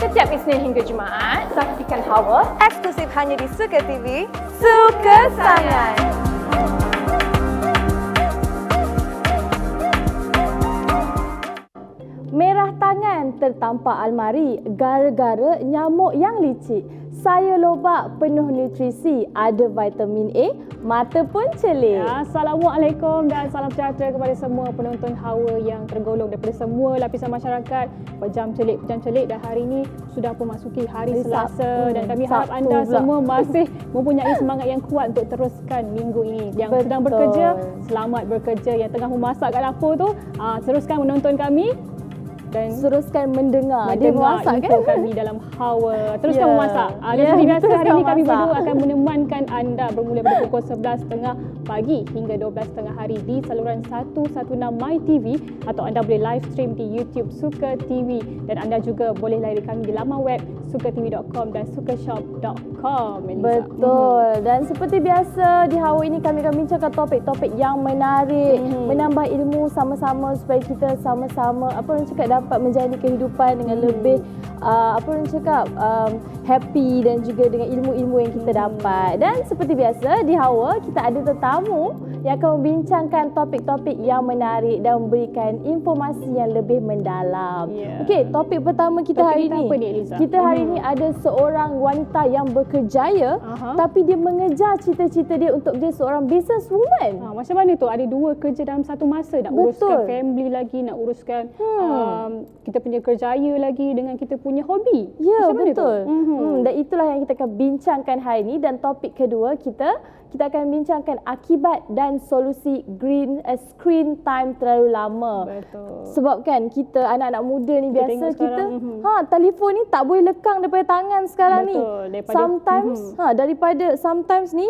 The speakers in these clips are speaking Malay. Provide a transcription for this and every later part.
Setiap Isnin hingga Jumaat, saksikan Hawa eksklusif hanya di Suka TV. Suka Sangat. Merah tangan tertampak almari gara-gara nyamuk yang licik. Saya lobak penuh nutrisi, ada vitamin A, mata pun celik. Assalamualaikum dan salam sejahtera kepada semua penonton Hawa yang tergolong daripada semua lapisan masyarakat. Pejam celik dan hari ini sudah pun masuki hari Selasa dan kami harap anda semua masih mempunyai semangat yang kuat untuk teruskan minggu ini. Yang sedang bekerja, selamat bekerja. Yang tengah memasak kat dapur tu, teruskan menonton kami. Dan teruskan mendengar dia memasak kan kami dalam Hawa. Teruskan memasak. Dan seperti biasa hari ini kami berdua akan menemankan anda bermula pada pukul 11.30 pagi hingga 12.30 hari di saluran 116 My TV, atau anda boleh live stream di YouTube Suka TV, dan anda juga boleh layari kami di laman web sukatv.com dan sukashop.com. Betul. Dan seperti biasa di Hawa ini kami akan bincangkan topik-topik yang menarik, menambah ilmu sama-sama supaya kita sama-sama dapat menjalani kehidupan dengan lebih happy dan juga dengan ilmu-ilmu yang kita dapat. Dan seperti biasa di Hawa kita ada tetamu yang akan membincangkan topik-topik yang menarik dan memberikan informasi yang lebih mendalam. Okey, topik pertama kita hari ini. Kita hari ini ada seorang wanita yang berkerjaya tapi dia mengejar cita-cita dia untuk jadi seorang businesswoman. Macam mana tu? Ada dua kerja dalam satu masa, nak uruskan family lagi, nak uruskan kita punya kerjaya lagi dengan kita punya hobi. Ya, betul. Dan itulah yang kita akan bincangkan hari ini. Dan topik kedua kita akan bincangkan akibat dan solusi screen time terlalu lama. Betul. Sebab kan kita anak-anak muda ni biasa kita telefon ni tak boleh lekang daripada tangan sekarang. Betul. Ni. Sometimes ni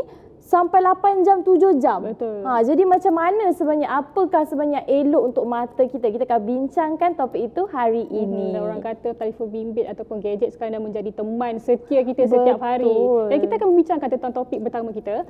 sampai 8 jam, 7 jam. Betul. Jadi macam mana sebenarnya, apakah sebenarnya elok untuk mata kita? Kita akan bincangkan topik itu hari ini. Dan orang kata telefon bimbit ataupun gadget sekarang dah menjadi teman setia kita setiap hari. Dan kita akan membincangkan tentang topik pertama kita.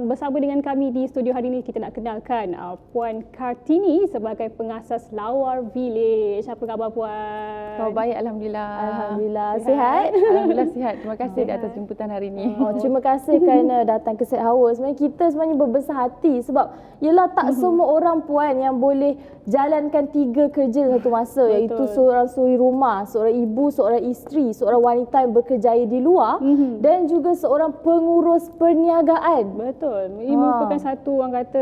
Bersama dengan kami di studio hari ini, kita nak kenalkan Puan Kartini sebagai pengasas Lawar Village. Apa khabar Puan? Oh, baik, Alhamdulillah. Alhamdulillah. Sihat? Alhamdulillah sihat. Terima kasih di atas jemputan hari ini. Terima kasih kerana datang ke Hawa. Sebenarnya kita berbesar hati sebab yelah tak semua orang Puan yang boleh jalankan 3 kerja satu masa. Betul. Iaitu seorang suri rumah, seorang ibu, seorang isteri, seorang wanita yang berkerjaya di luar dan juga seorang pengurus perniagaan. Betul. Ini merupakan satu orang kata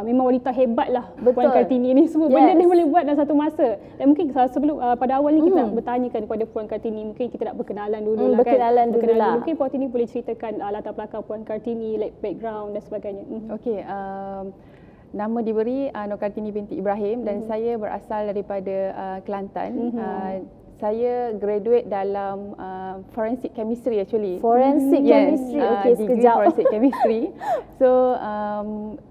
memang wanita hebat lah. Puan Kartini ni, semua benda dia boleh buat dalam satu masa. Dan mungkin sebelum pada awal ni kita nak bertanyakan kepada Puan Kartini, mungkin kita nak berkenalan dulu lah kan. Mungkin Puan Kartini boleh ceritakan latar belakang Puan Kartini, background dan sebagainya. Okey, nama diberi Nur Kartini binti Ibrahim dan saya berasal daripada Kelantan. Saya graduate dalam forensic chemistry actually. Forensic chemistry. Okey, sekejap. Forensic chemistry. So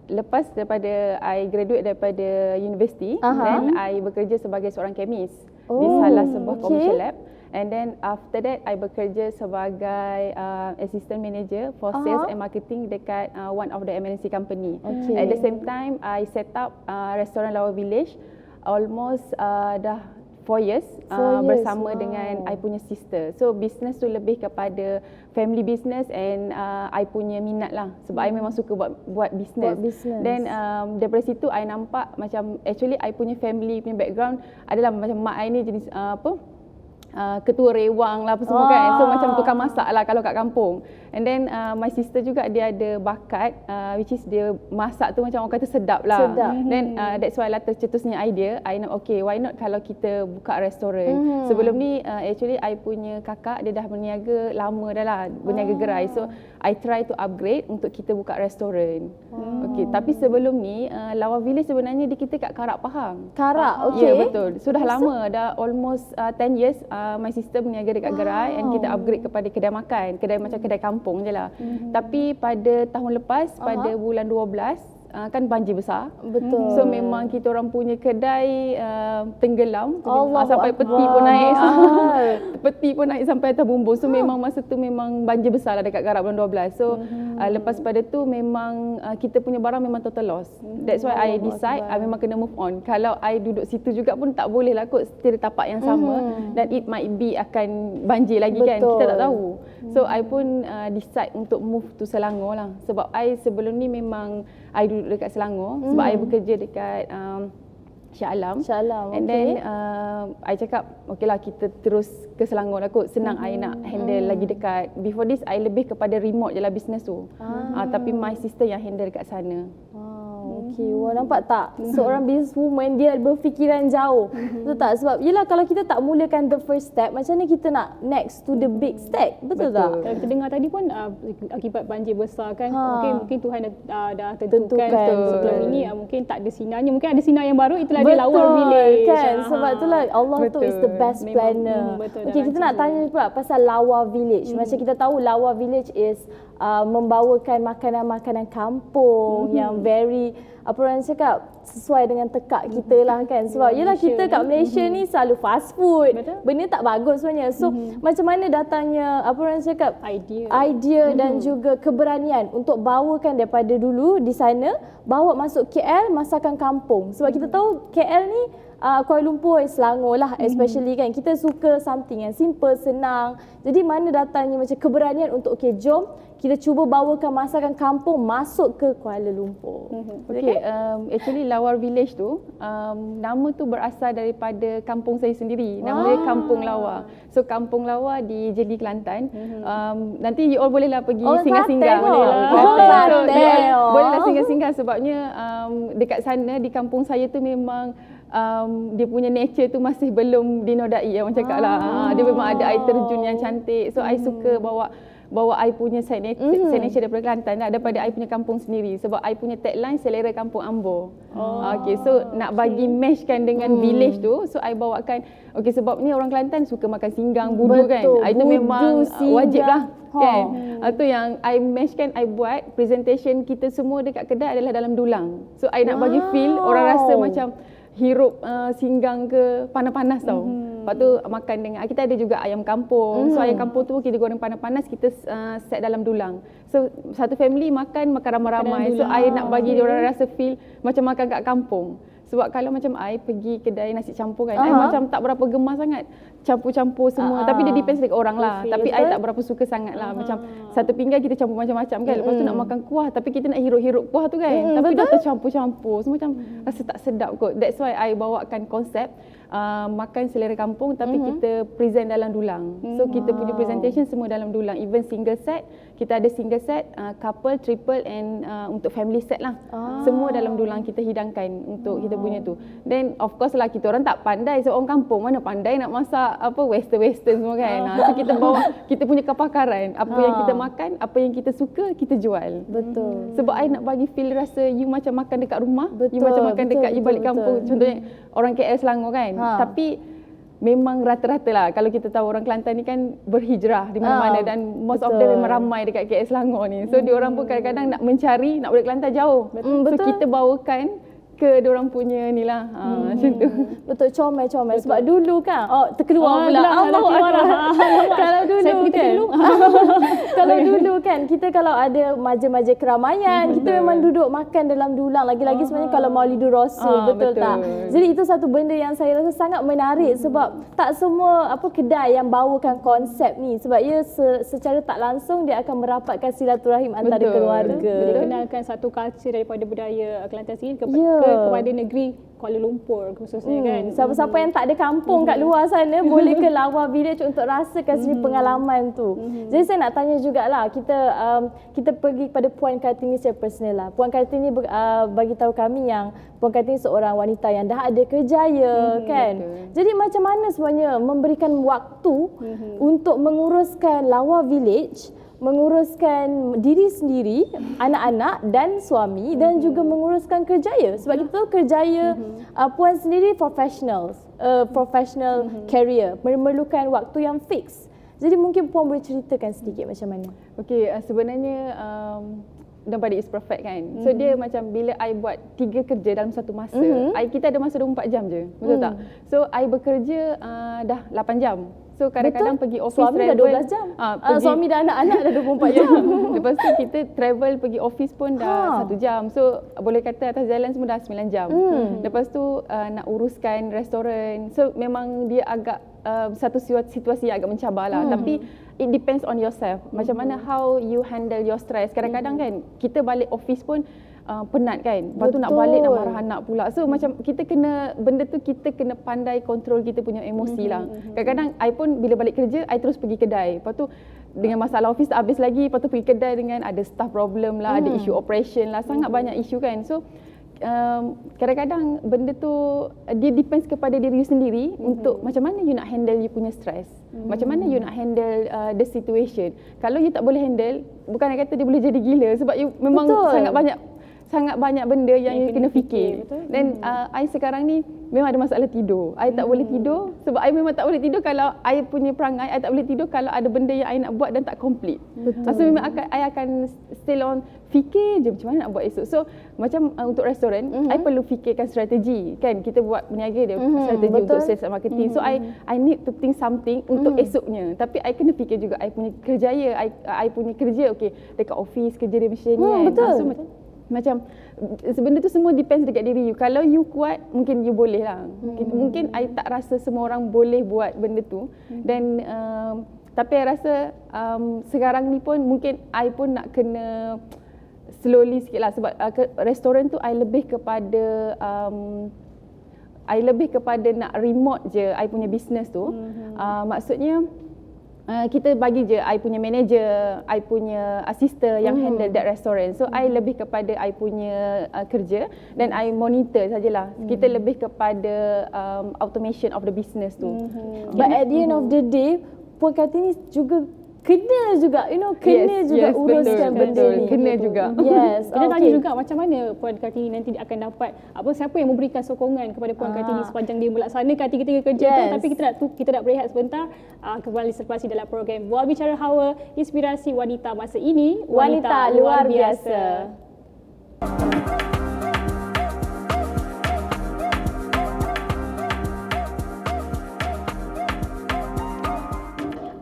lepas daripada I graduate daripada universiti, then I bekerja sebagai seorang kemis di salah sebuah commercial lab. And then after that, I bekerja sebagai assistant manager for sales and marketing dekat one of the MNC company. At the same time, I set up restoran Lawar Village almost dah 4 years, bersama dengan I punya sister. So business tu lebih kepada family business and I punya minat lah sebab I memang suka buat business. Then daripada situ I nampak macam actually I punya family punya background adalah macam mak I ni jenis ketua rewang lah apa semua kan. So macam tukang masak lah kalau kat kampung. And then my sister juga dia ada bakat which is dia masak tu macam orang kata sedap lah. Then that's why lah tercetusnya idea. I know okay why not kalau kita buka restoran. Sebelum ni actually I punya kakak dia dah berniaga lama dah lah, berniaga gerai. So I try to upgrade untuk kita buka restoran. Okay, tapi sebelum ni Lawa Village sebenarnya di kita kat Karak Pahang. Karak, okey. Ya, betul. Sudah lama, dah almost 10 years my sister berniaga dekat gerai and kita upgrade kepada kedai makan, kedai macam kedai kampung je lah. Tapi pada tahun lepas, pada bulan 12, kan banjir besar. Betul. So memang kita orang punya kedai tenggelam sampai Akbar. peti pun naik. Peti pun naik sampai atas bumbung. So memang masa tu memang banjir besar lah dekat Karak bulan 12. So lepas pada tu memang kita punya barang memang total loss. That's why I decide I memang kena move on. Kalau I duduk situ juga pun tak boleh lah kot setir tapak yang sama dan it might be akan banjir lagi kan. Kita tak tahu. So I pun decide untuk move to Selangor lah. Sebab I sebelum ni memang I duduk dekat Selangor sebab I bekerja dekat Shah Alam. And then I cakap okay lah kita terus ke Selangor lah kot. Senang I nak handle lagi dekat. Before this I lebih kepada remote je lah business tu. Tapi my sister yang handle dekat sana. Okey, wah nampak tak? Seorang businesswoman dia berfikiran jauh. Betul tak? Sebab yelah kalau kita tak mulakan the first step, macam mana kita nak next to the big step? Betul tak? Kalau kita dengar tadi pun akibat banjir besar kan, mungkin Tuhan dah tentukan sebelum ini mungkin tak ada sinarnya, mungkin ada sinar yang baru, itulah dia Lawa Village kan? Sebab itulah Allah tu is the best planner. Okey, kita nak tanya pula pasal Lawa Village. Macam kita tahu Lawa Village is membawakan makanan-makanan kampung yang very apa orang cakap sesuai dengan tekak kita lah kan. Sebab yelah kita kat Malaysia ni selalu fast food. Benda tak bagus sebenarnya. So macam mana datangnya apa orang cakap idea dan juga keberanian untuk bawakan daripada dulu di sana bawa masuk KL masakan kampung. Sebab kita tahu KL ni Kuala Lumpur, Selangor lah especially kan. Kita suka something yang simple, senang. Jadi mana datangnya macam keberanian untuk okay jom kita cuba bawakan masakan kampung masuk ke Kuala Lumpur. Okay, actually Lawa Village tu nama tu berasal daripada kampung saya sendiri. Nama dia Kampung Lawa. So Kampung Lawa di Jeli, Kelantan. Nanti you all bolehlah pergi singgah-singgah. Bolehlah singgah-singgah sebabnya dekat sana di kampung saya tu memang dia punya nature tu masih belum dinodai orang cakap lah. Dia memang ada air terjun yang cantik. So I suka bawa I punya side nature daripada Kelantan daripada I punya kampung sendiri. Sebab I punya tagline selera kampung Ambo. Okay, so nak bagi meshkan dengan village tu, so I bawakan okay sebab ni orang Kelantan suka makan singgang, budu kan. Itu memang wajib lah kan. Itu yang I meshkan, I buat presentation kita semua dekat kedai adalah dalam dulang. So I nak bagi feel orang rasa macam hirup singgang ke panas-panas tau. Lepas tu makan dengan, kita ada juga ayam kampung. So ayam kampung tu kita goreng panas-panas, kita set dalam dulang. So satu family makan ramai-ramai. So I nak bagi dia orang rasa feel macam makan kat kampung. Sebab kalau macam I pergi kedai nasi campur kan, I macam tak berapa gemar sangat campur-campur semua. Tapi dia depends dekat orang lah. Tapi I tak berapa suka sangat lah. Macam satu pinggan kita campur macam-macam kan. Lepas tu nak makan kuah, tapi kita nak hirup-hirup kuah tu kan. Tapi dah tercampur-campur. So macam rasa tak sedap kot. That's why I bawakan konsep makan selera kampung tapi kita present dalam dulang. So kita punya presentation semua dalam dulang. Even single set, kita ada single set, couple, triple and untuk family set lah. Semua dalam dulang kita hidangkan untuk kita punya tu. Then of course lah kita orang tak pandai. So orang kampung mana pandai nak masak apa western semua kan. So kita bawa kita punya kepakaran. Apa yang kita makan, apa yang kita suka, kita jual. Betul. Sebab I nak bagi feel rasa you macam makan dekat rumah, you macam makan dekat you balik kampung. Contohnya orang KL Selangor kan. Tapi memang rata-rata lah kalau kita tahu orang Kelantan ni kan berhijrah di mana-mana dan most of them memang ramai dekat KL Selangor ni. So diorang pun kadang-kadang nak mencari nak balik Kelantan jauh. So kita bawakan ke diorang punya ni lah macam tu. Betul, comel. Sebab dulu kan terkeluar pula kalau dulu kan kalau dulu kan kita kalau ada majlis-majlis keramaian kita memang duduk makan dalam dulang. Lagi-lagi sebenarnya kalau Maulidur Rasul, betul tak? Jadi itu satu benda yang saya rasa sangat menarik sebab tak semua kedai yang bawakan konsep ni. Sebab ia secara tak langsung dia akan merapatkan silaturahim antara keluarga. Dia kenalkan satu culture daripada budaya Kelantan sendiri ke kepada negeri Kuala Lumpur khususnya kan. Siapa-siapa yang tak ada kampung kat luar sana boleh ke Lawa Village untuk rasakan sendiri pengalaman tu. Jadi saya nak tanya jugalah, kita pergi kepada Puan Kartini secara personal lah. Puan Kartini bagi tahu kami yang Puan Kartini seorang wanita yang dah ada kerjaya kan. Betul. Jadi macam mana sebenarnya memberikan waktu untuk menguruskan Lawa Village, menguruskan diri sendiri, anak-anak dan suami dan juga menguruskan kerjaya. Sebab kita tahu kerjaya Puan sendiri professional career, memerlukan waktu yang fix. Jadi mungkin Puan boleh ceritakan sedikit macam mana? Okey, sebenarnya nobody is perfect kan. So dia macam bila I buat 3 kerja dalam satu masa, kita ada masa 24 jam je. Betul tak? So I bekerja dah 8 jam. So kadang-kadang pergi office suami travel. dah 12 jam. Suami dan anak-anak dah 24 jam. Lepas tu kita travel pergi office pun dah 1 jam. So boleh kata atas jalan semua dah 9 jam. Lepas tu nak uruskan restoran. So memang dia agak satu situasi yang agak mencabar lah. Tapi it depends on yourself. Macam mana how you handle your stress. Kadang-kadang kan kita balik office pun penat kan. Lepas tu nak balik nak marah anak pula. So macam kita kena, benda tu kita kena pandai kontrol kita punya emosi lah. Kadang-kadang I pun bila balik kerja, I terus pergi kedai. Lepas tu dengan masalah office tak habis lagi. Lepas tu pergi kedai dengan ada staff problem lah, ada isu operation lah. Sangat banyak isu kan. So kadang-kadang benda tu dia depends kepada diri you sendiri untuk macam mana you nak handle you punya stress. Macam mana you nak handle the situation. Kalau you tak boleh handle, bukan nak kata dia boleh jadi gila sebab you memang sangat banyak benda yang you kena fikir. Dan I sekarang ni memang ada masalah tidur. I tak boleh tidur sebab I memang tak boleh tidur kalau I punya perangai. I tak boleh tidur kalau ada benda yang I nak buat dan tak complete. So memang I akan still on fikir je macam mana nak buat esok. So macam untuk restoran, I perlu fikirkan strategi kan. Kita buat berniaga dia strategi untuk sales and marketing. So I need to think something untuk esoknya. Tapi I kena fikir juga I punya kerjaya, I punya kerja dekat office kerja dia macam ni kan. So macam benda tu semua depends dekat diri you. Kalau you kuat, mungkin you boleh lah. Mungkin I tak rasa semua orang boleh buat benda tu. Dan tapi I rasa sekarang ni pun mungkin I pun nak kena slowly sikit lah. Sebab restoran tu I lebih kepada nak remote je I punya business tu. Maksudnya kita bagi je I punya manager, I punya assistant yang handle that restaurant. So I lebih kepada I punya kerja dan I monitor sajalah. Kita lebih kepada automation of the business tu. But at the end of the day, Puan Kartini juga kena juga, uruskan benda ni. Kena juga. Yes. Kita tanya juga macam mana Puan Kartini nanti akan dapat siapa yang memberikan sokongan kepada Puan Kartini sepanjang dia melaksanakan 3 kerja tu. Tapi kita nak berehat sebentar. Kembali selepas ini dalam program Bual Bicara Hawa, inspirasi wanita masa ini, wanita luar biasa.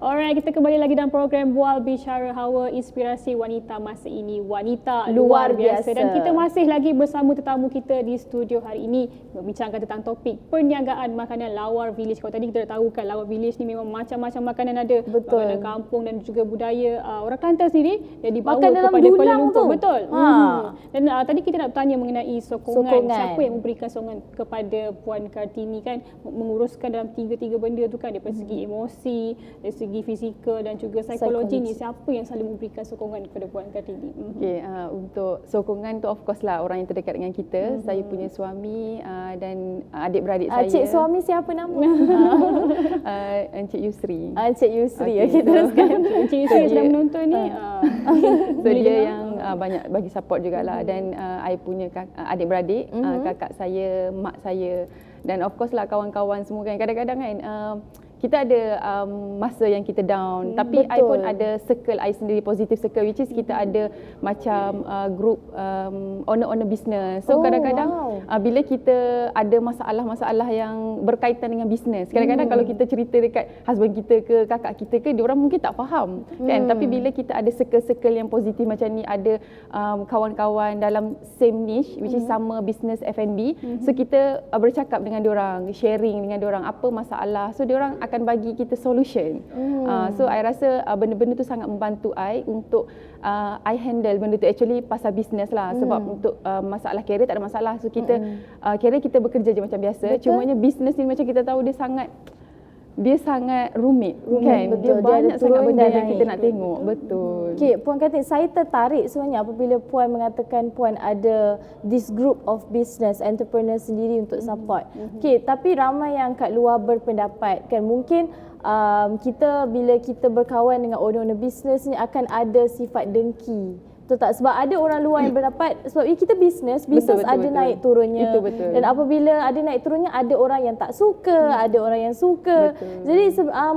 Alright, kita kembali lagi dalam program Bual Bicara Hawa, inspirasi wanita masa ini, wanita luar luar biasa. biasa. Dan kita masih lagi bersama tetamu kita di studio hari ini membincangkan tentang topik perniagaan makanan Lawa Village. Kalau tadi kita dah tahu kan Lawa Village ni memang macam-macam makanan ada. Makanan kampung dan juga budaya orang Kelantan sendiri yang dibawa kepada Kuala Lumpur. Betul. Dan tadi kita nak bertanya mengenai sokongan. Siapa yang memberikan sokongan kepada Puan Kartini kan menguruskan dalam 3 benda tu kan, daripada segi emosi, dari segi fizikal dan juga psikologi ni, siapa yang selalu memberikan sokongan kepada Puan Kartini? Untuk sokongan tu of course lah orang yang terdekat dengan kita. Saya punya suami dan adik-beradik saya. Cik suami siapa nama? Encik Yusri. Encik Yusri. Okey, teruskan. Encik Yusri yang sedang menonton ni. So dia yang banyak bagi support jugalah. Dan I punya adik-beradik, kakak saya, mak saya dan of course lah kawan-kawan semua kan. Kadang-kadang kan kita ada masa yang kita down, tapi I pun ada circle I sendiri, positive circle, which is kita ada macam group owner business. So kadang-kadang bila kita ada masalah-masalah yang berkaitan dengan bisnes, kadang-kadang kalau kita cerita dekat husband kita ke kakak kita ke, diorang mungkin tak faham kan. Tapi bila kita ada circle-circle yang positif macam ni, ada kawan-kawan dalam same niche, which is sama business F&B, so kita bercakap dengan diorang, sharing dengan diorang apa masalah, so diorang akan bagi kita solution. So I rasa benda-benda tu sangat membantu I untuk I handle benda tu actually pasal business lah. Sebab untuk masalah career tak ada masalah. So kita career kita bekerja je macam biasa. Cumanya business ni macam kita tahu dia sangat rumit kan. Betul. Dia banyak sangat benda yang kita nak naik. tengok. Betul. Okey, Puan Kartini, saya tertarik sebenarnya apabila Puan mengatakan Puan ada this group of business entrepreneur sendiri untuk support. Okey, tapi ramai yang kat luar berpendapat kan mungkin bila kita berkawan dengan owner-owner business ni akan ada sifat dengki. Betul tak? Sebab ada orang luar yang berdapat sebab kita bisnes Betul. ada naik turunnya. Itu betul. Dan apabila ada naik turunnya ada orang yang tak suka, ada orang yang suka. Betul. Jadi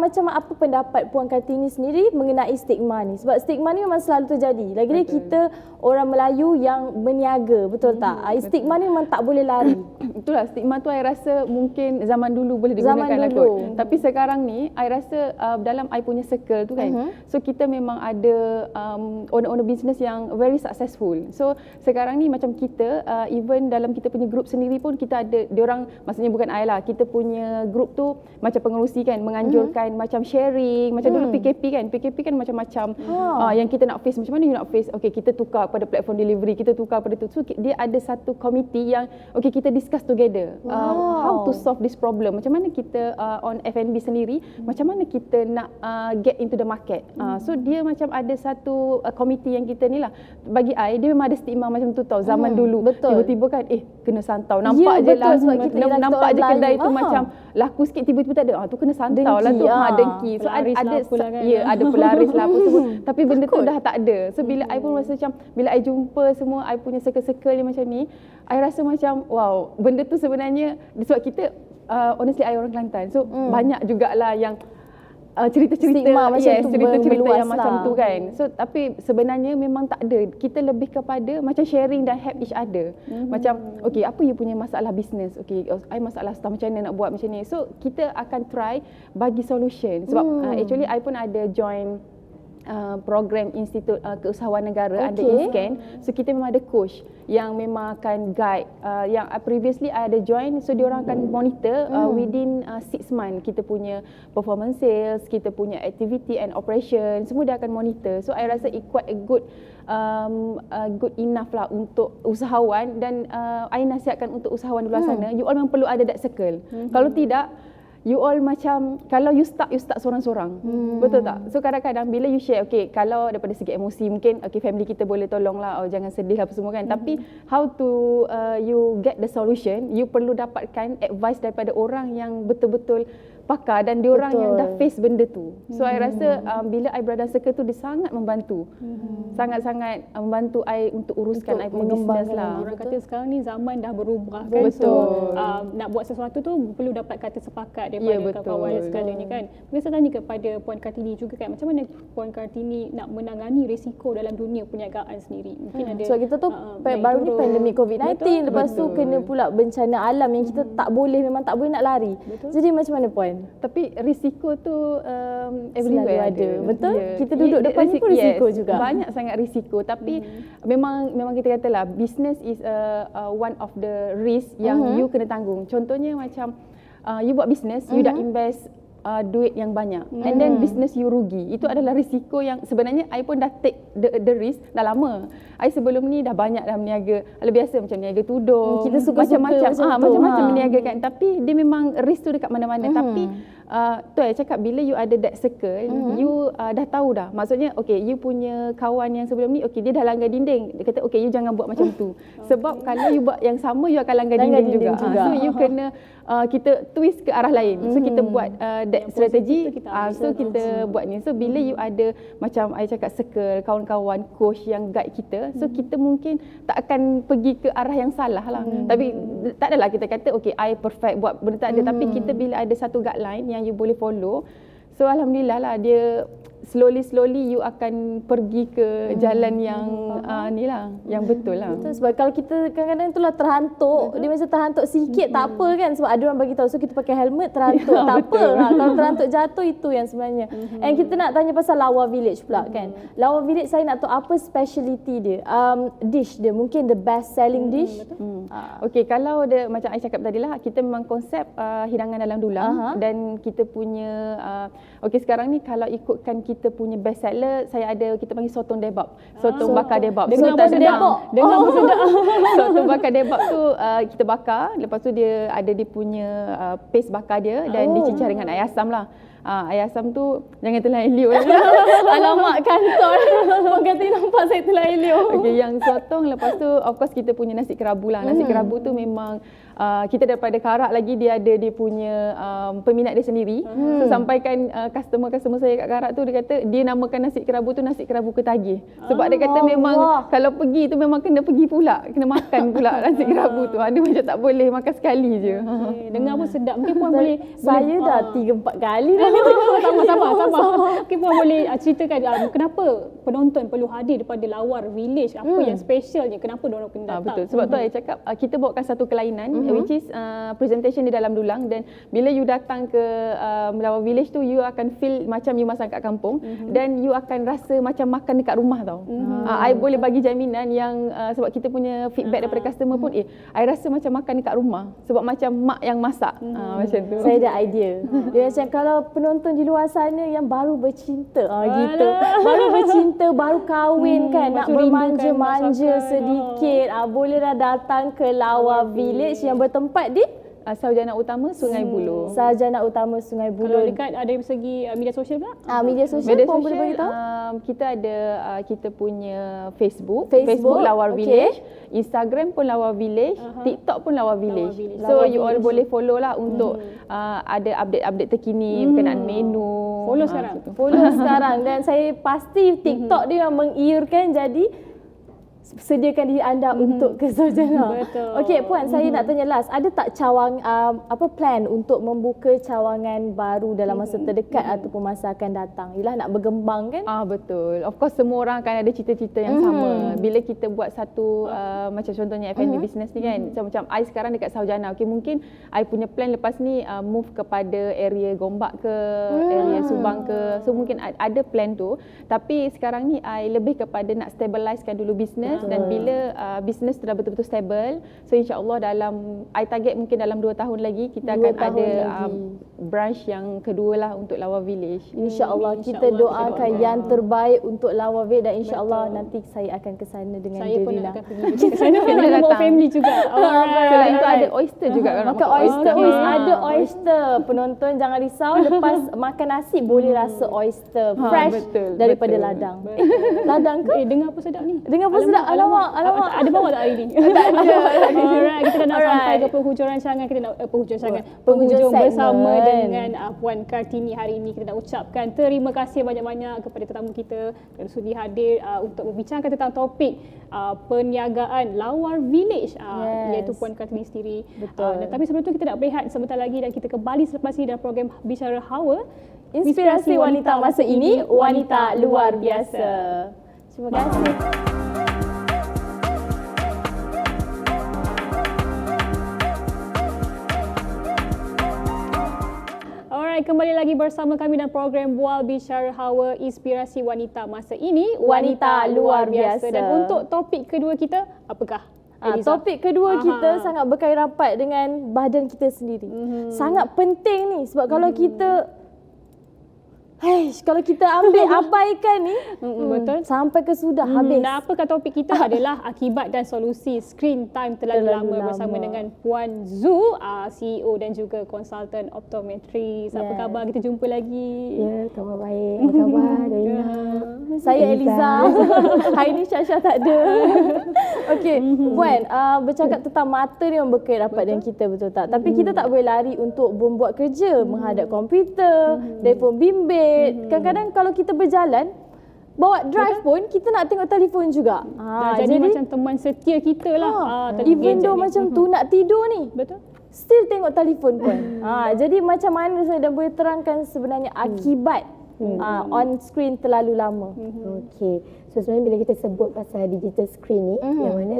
macam apa pendapat Puan Kartini sendiri mengenai stigma ni? Sebab stigma ni memang selalu terjadi. Lagi-lagi kita orang Melayu yang berniaga, betul tak? Stigma ni memang tak boleh lari. Itulah stigma tu I rasa mungkin zaman dulu boleh digunakan lah kot. Tapi sekarang ni I rasa dalam I punya circle tu kan. So kita memang ada owner-owner business yang very successful. So sekarang ni macam kita even dalam kita punya group sendiri pun kita ada diorang, maksudnya bukan I lah, kita punya group tu macam pengerusi kan menganjurkan macam sharing, macam dulu PKP kan macam-macam yang kita nak face, macam mana you nak face, okay kita tukar pada platform delivery, kita tukar pada tu. So dia ada satu komiti yang okay kita discuss together how to solve this problem, macam mana kita on F&B sendiri, macam mana kita nak get into the market. So dia macam ada satu komiti yang kita ni lah. Bagi I dia memang ada stigma macam tu tau zaman dulu. Betul. Tiba-tiba kan kena santau, nampak je lah nampak je kedai tu macam laku sikit, tiba-tiba tak ada tu kena santau lah tu, dengki. So ada ada pelaris lah apa semua. Tapi benda tu dah tak ada. So bila I pun rasa macam bila I jumpa semua I punya circle-circle yang macam ni, I rasa macam wow, benda tu sebenarnya sebab kita honestly I orang Kelantan. So banyak jugalah yang cerita-cerita cerita-cerita yang macam tu kan. So tapi sebenarnya memang tak ada. Kita lebih kepada macam sharing dan help each other. Macam okay, apa you punya masalah bisnes? Okay, I masalah staff, macam mana nak buat macam ni. So kita akan try bagi solution. Sebab actually I pun ada join program Institut Keusahawan Negara under INSCAN. So kita memang ada coach yang memang akan guide yang previously I ada join. So diorang akan monitor within 6 months kita punya performance sales, kita punya activity and operation, semua dia akan monitor. So I rasa it quite a good enough lah untuk usahawan. Dan I nasihatkan untuk usahawan di luar sana, you all memang perlu ada that circle. Kalau tidak, you all macam kalau you stuck seorang-seorang. Betul tak? So kadang-kadang bila you share, okay, kalau daripada segi emosi mungkin okay family kita boleh tolong lah, jangan sedih lah apa semua kan. Tapi how to you get the solution, you perlu dapatkan advice daripada orang yang betul-betul pakar dan diorang yang dah face benda tu. So I rasa bila I berada circle tu dia sangat membantu. Sangat-sangat membantu I untuk uruskan I punya business lah. Orang kata sekarang ni zaman dah berubah kan. Betul. So nak buat sesuatu tu perlu dapat kata sepakat daripada kawan segalanya kan. Mungkin saya tanya kepada Puan Kartini juga kan, macam mana Puan Kartini nak menangani risiko dalam dunia perniagaan sendiri? Mungkin ada sebab kita tu baru ni pandemik COVID-19, lepas tu kena pula bencana alam yang kita memang tak boleh nak lari. Jadi macam mana Puan? Tapi risiko tu everywhere ada. Betul? Kita duduk depan ni pun risiko juga. Banyak sangat risiko. Tapi memang kita katalah business is one of the risk yang you kena tanggung. Contohnya macam you buat business, you dah invest duit yang banyak and then business you rugi. Itu adalah risiko yang sebenarnya I pun dah take the risk dah lama. I sebelum ni dah banyak dah berniaga. Biasa macam berniaga tudung, kita macam-macam berniaga kan. Tapi dia memang risk tu dekat mana-mana. Tapi tu saya cakap bila you ada that circle, you dah tahu dah. Maksudnya okay, you punya kawan yang sebelum ni okay, dia dah langgar dinding. Dia kata okay, you jangan buat macam tu. Sebab kalau you buat yang sama, you akan langgar dinding juga. So you kena kita twist ke arah lain. So kita buat that strategi. So kita buat ni. So bila you ada macam I cakap circle, kawan-kawan, coach yang guide kita, so kita mungkin tak akan pergi ke arah yang salah lah. Tapi tak adalah kita kata okay, I perfect buat benda tak ada. Tapi kita bila ada satu guideline yang you boleh follow, so alhamdulillah lah dia slowly you akan pergi ke jalan yang ni lah, yang betul lah. Betul, sebab kalau kita kadang-kadang itulah terhantuk, dia macam terhantuk sikit tak apa kan, sebab ada orang bagi tahu so kita pakai helmet terhantuk tak apa. Kalau terhantuk jatuh itu yang sebenarnya. And kita nak tanya pasal Lawa Village pula kan. Lawa Village saya nak tahu apa speciality dia. Dish dia mungkin the best selling dish. Okey, kalau ada macam I cakap tadi lah, kita memang konsep hidangan dalam dulang dan kita punya okey sekarang ni kalau ikutkan kita punya best seller, kita panggil sotong debab. Sotong bakar debab. Dengar pun sedap. Dengar pun sedap. Sotong bakar debab tu kita bakar, lepas tu dia ada dia punya paste bakar dia dan dicincang dengan air asam lah. Air asam tu jangan telan Elio. Alamak kantor. Orang kata nampak saya telan Elio. Okey, yang sotong lepas tu of course kita punya nasi kerabu lah. Nasi kerabu tu memang kita daripada Karak lagi dia ada dia punya peminat dia sendiri. So sampaikan customer saya kat Karak tu dia kata dia namakan nasi kerabu tu nasi kerabu ketagih. Sebab dia kata memang kalau pergi tu memang kena pergi pula, kena makan pula nasi kerabu tu. Dia macam tak boleh makan sekali je. Dengar pun sedap. Mungkin puan boleh Saya dah 3-4 kali dah. Sama. Mungkin puan boleh ceritakan kenapa penonton perlu hadir daripada Lawar Village, apa yang specialnya, kenapa diorang kena datang. Betul, sebab tu saya cakap kita bawakan satu kelainan which is presentation di dalam dulang, dan bila you datang ke Lawar Village tu you akan feel macam you masak kat kampung dan you akan rasa macam makan dekat rumah tau. I boleh bagi jaminan yang sebab kita punya feedback daripada customer pun I rasa macam makan dekat rumah sebab macam mak yang masak. Macam tu. Saya ada idea. Dia macam kalau penonton di luar sana yang baru bercinta gitu. Baru bercinta, baru kahwin kan, nak bermanja-manja sedikit. Bolehlah datang ke Lawa Village yang bertempat di Sarjana Utama Sungai Buloh. Sarjana Utama Sungai Buloh. Kalau dekat ada segi media sosial pula? Media sosial pun boleh bagi tahu. Kita ada kita punya Facebook Lawar Village, Instagram pun Lawar Village, TikTok pun Lawar Village. So you all boleh follow lah untuk ada update-update terkini berkenaan menu. Follow sekarang. Follow sekarang dan saya pasti TikTok dia yang mengiurkan, jadi sediakan diri anda untuk ke Sarjana. Betul. Okey puan, saya nak tanya last, ada tak plan untuk membuka cawangan baru dalam masa terdekat ataupun masa akan datang? Yalah nak berkembang kan? Betul. Of course semua orang akan ada cita-cita yang sama. Bila kita buat satu macam contohnya F&B business ni kan. Macam I sekarang dekat Sarjana. Okey, mungkin I punya plan lepas ni move kepada area Gombak ke, area Subang ke. So mungkin ada plan tu. Tapi sekarang ni I lebih kepada nak stabilizekan dulu business. Dan bila business tu dah betul-betul stable, so insya-Allah I target mungkin dalam 2 tahun lagi kita akan ada branch yang kedua lah untuk Lawa Village. Insya-Allah kita doakan yang terbaik untuk Lawa Village dan insya-Allah nanti saya akan ke sana dengan saya pun Derina. akan pergi ke sana dengan bawa family juga. Selain itu ada oyster juga kalau nak makan oyster. Ada oyster. Penonton jangan risau, lepas makan nasi boleh rasa oyster fresh daripada ladang. Ladang ke? Dengar apa sedap ni? Dengar apa sedap? Alamak. Ada bawa tak hari ni? Tak ada. Alright, kita nak sampai ke penghujung rancangan. Kita nak penghujung bersama dengan Puan Kartini hari ini. Kita nak ucapkan terima kasih banyak-banyak kepada tetamu kita yang sudi hadir untuk membincangkan tentang topik perniagaan Lawar Village, iaitu Puan Kartini sendiri. Betul. Tapi sebelum tu kita nak berehat sebentar lagi dan kita kembali selepas ini dalam program Bicara Hawa. Inspirasi wanita masa ini, wanita luar biasa. Terima kasih. Kembali lagi bersama kami dalam program Bual Bicara Hawa, Inspirasi Wanita Masa Ini, Wanita Luar Biasa. Dan untuk topik kedua kita, apakah? Topik kedua kita sangat berkait rapat dengan badan kita sendiri. Sangat penting ni sebab kalau kita kalau kita ambil abaikan ni betul, sampai ke sudah habis. Dan apakah topik kita adalah akibat dan solusi screen time terlalu lama bersama dengan Puan Zu, CEO dan juga konsultan optometris. Apa khabar? Kita jumpa lagi. Ya, khabar baik. Apa khabar Derina? Saya Eliza. Hari ni Syasha tak ada. Okey, Puan, bercakap tentang mata ni yang berkait rapat dengan kita, betul tak? Tapi kita tak boleh lari untuk membuat kerja, menghadap komputer, telefon bimbit. Kadang-kadang kalau kita berjalan, bawa drive pun, kita nak tengok telefon juga. Jadi macam teman setia kita lah. Even though macam tu nak tidur ni, betul, still tengok telefon pun. Jadi macam mana saya dah boleh terangkan sebenarnya akibat on screen terlalu lama. Okey. So sebenarnya bila kita sebut pasal digital screen ni, yang mana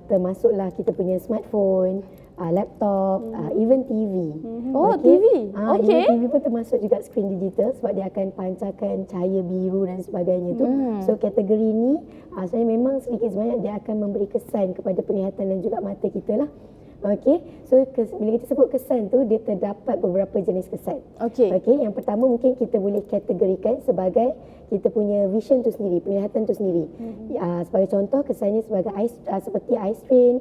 termasuklah kita punya smartphone, laptop, even TV. Oh, TV. Okey. Even TV pun termasuk juga screen digital sebab dia akan pancarkan cahaya biru dan sebagainya tu. So kategori ni sebenarnya memang sedikit sebanyak dia akan memberi kesan kepada penglihatan dan juga mata kita lah. Okey, so bila kita sebut kesan tu, dia terdapat beberapa jenis kesan. Okey. Okey, yang pertama mungkin kita boleh kategorikan sebagai kita punya vision tu sendiri, penglihatan tu sendiri. Sebagai contoh, kesannya sebagai seperti eye strain,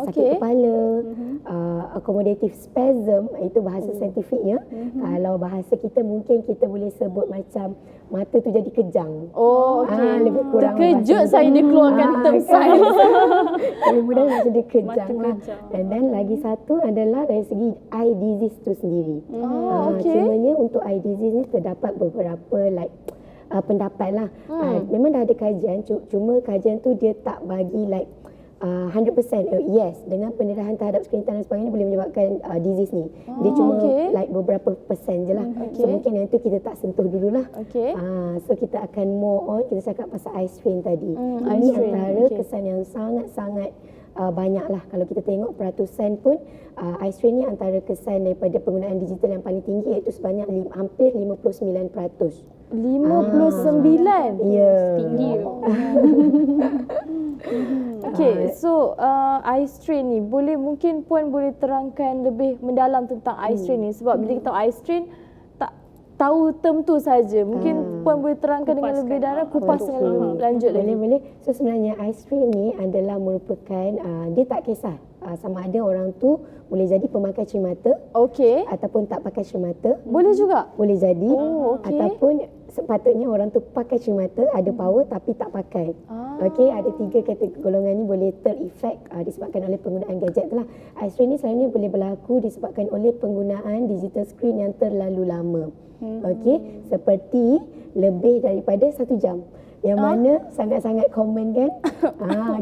sakit kepala, accommodative spasm, itu bahasa saintifiknya. Kalau bahasa kita mungkin kita boleh sebut macam mata tu jadi kejang. Oh, okey. Lebih kurang Terkejut saya dia keluarkan term science. Lebih mudah macam dia kejang Mata lah. kejang. And then lagi satu adalah dari segi eye disease tu sendiri. okey. Cumanya untuk eye disease ni terdapat beberapa pendapat lah. Memang dah ada kajian, cuma kajian tu dia tak bagi 100% yes, dengan pendarahan terhadap skrintan dan sebagainya boleh menyebabkan disease ni. Dia cuma beberapa persen je lah. So mungkin yang tu kita tak sentuh dululah. Okey. So kita akan more on, kita cakap pasal eye strain tadi. eye Ini strain, antara kesan yang sangat-sangat banyak lah. Kalau kita tengok peratusan pun, eye strain ni antara kesan daripada penggunaan digital yang paling tinggi, iaitu sebanyak hampir 59%. 59. Ya. Tinggi. Okey, so eye strain ni mungkin Puan boleh terangkan lebih mendalam tentang eye strain ni, sebab bila kita tahu eye strain tak tahu term tu saja. Mungkin Puan boleh terangkan dengan lebih dalam, kupas dengan lebih lanjut lagi. Boleh. So sebenarnya eye strain ni adalah merupakan dia tak kisah sama ada orang tu boleh jadi pemakai cermata ataupun tak pakai cermata. Boleh juga? Boleh jadi. okey. Ataupun sepatutnya orang tu pakai cermata, ada power tapi tak pakai. Okey, ada 3 kategori golongan ni boleh terefek disebabkan oleh penggunaan gadget tu lah. Eye strain ni selalunya boleh berlaku disebabkan oleh penggunaan digital screen yang terlalu lama. Okey, seperti lebih daripada 1 jam. Yang mana sangat-sangat common kan.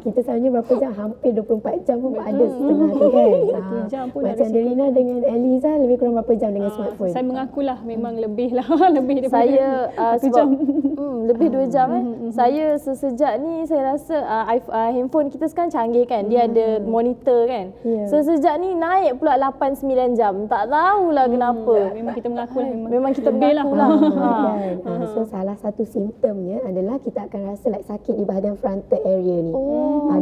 Kita selalunya berapa jam? Hampir 24 jam pun ada setengah tu kan. 1 jam pun macam Derina dengan Eliza lebih kurang berapa jam dengan smartphone? Saya mengakulah memang lebih lah. Lebih daripada Saya 1 jam. Lebih 2 jam Saya sesejak ni saya rasa handphone kita sekarang canggih kan. Dia ada monitor kan. So sejak ni naik pula 8-9 jam. Tak tahulah kenapa. Memang kita mengakulah. Memang kita lebih mengakulah. Kan? So salah satu simptomnya adalah kita akan rasa sakit di bahagian frontal area ni.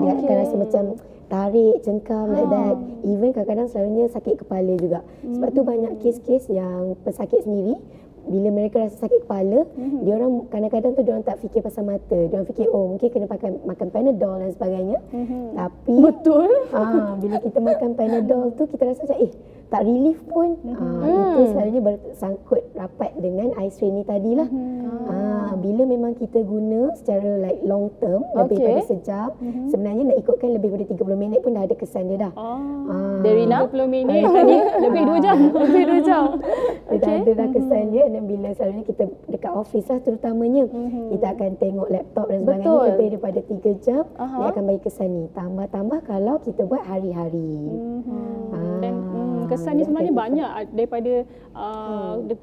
Dia akan rasa macam tarik, cengkam like that. Even kadang-kadang selalunya sakit kepala juga. Sebab tu banyak kes-kes yang pesakit sendiri bila mereka rasa sakit kepala, dia orang kadang-kadang tu dia orang tak fikir pasal mata. Dia orang fikir mungkin kena makan Panadol dan sebagainya. Tapi Betul. Bila kita makan Panadol tu kita rasa macam tak relief pun. Itu selalunya bersangkut rapat dengan eye strain ni tadilah. Bila memang kita guna secara long term, lebih daripada sejam, sebenarnya nak ikutkan lebih daripada 30 minit pun dah ada kesan dia dah. Derina? 20 minit tadi lebih 2 jam. Lebih 2 jam. Dia dah ada dah kesan dia. Dan bila selalunya kita dekat office lah terutamanya, kita akan tengok laptop dan sebagainya lebih daripada 3 jam, dia akan bagi kesan ni. Tambah-tambah kalau kita buat hari-hari. Dan kesan ni sebenarnya banyak daripada